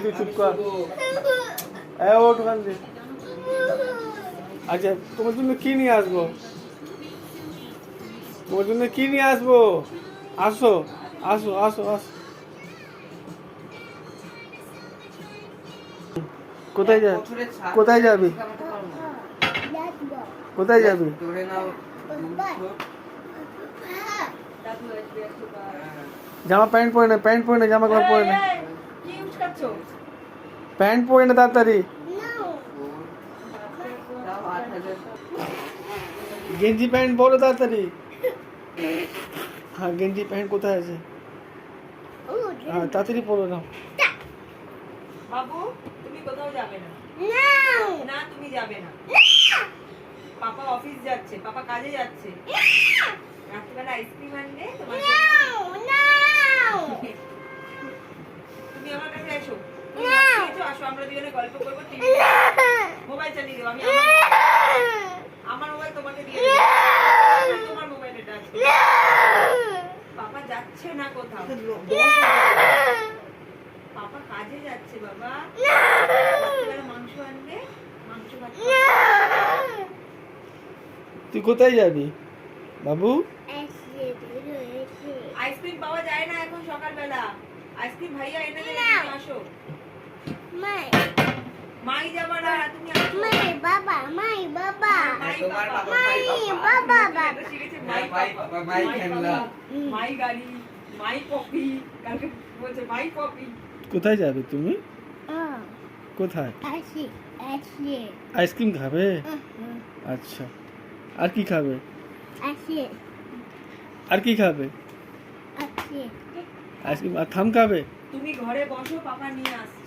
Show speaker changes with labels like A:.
A: তুই চুপ কর। ওঠ ওখান দিয়ে। আচ্ছা তোমার জন্য কি নিয়ে আসবো? তোমার জন্য কি নিয়ে আসবো? আসো আসো আসো আসো। কোথায় যাবি? কোথায় যাবি? কোথায় যাবি? জামা প্যান্ট পরে না, প্যান্ট পরে না, জামা কাপড় পরে না, প্যান্ট পরে না তাড়াতাড়ি। গেঞ্জি প্যান্ট পরো তাড়াতাড়ি। হ্যাঁ গেঞ্জি প্যান্ট কোথায় আছে? হ্যাঁ তাড়াতাড়ি পরো না।
B: বাবু তুমি কোথাও যাবে না। না তুমি যাবে না। পাপা অফিস যাচ্ছে, পাপা কাজে যাচ্ছে। রাত্রিবেলা আইসক্রিম আনবে তোমার জন্য। তুমি আমার কাছে এসো। এসো আসো, আমরা দুজনে গল্প করবো। টিভি মোবাইল চালিয়ে দেবো আমি। আমার মোবাইল তোমাকে দিয়ে দেবো। তোমার মোবাইল এটা আছে। পাপা যাচ্ছে না কোথাও। পাপা কাজে যাচ্ছে বাবা। মাংস আনবে, মাংস ভাত।
A: তুই কোথায় যাবি বাবু?
B: আইসক্রিম পাওয়া যায় না এখন সকালবেলা। আইসক্রিম ভাইয়া এনে দেবে, তুমি আসো। মাই যাবা না, তুমি আসো।
C: বাবা
B: মাই গাড়ি, মাই কফি। কালকে বলছে মাই কফি।
A: কোথায় যাবে তুমি? কোথায়? আইসক্রিম খাবে? আচ্ছা আর কি খাবে? আর কি খাবে? আইসক্রিম আর থাম খাবে?
B: তুমি ঘরে বসো, পাপা নিয়ে আসছে।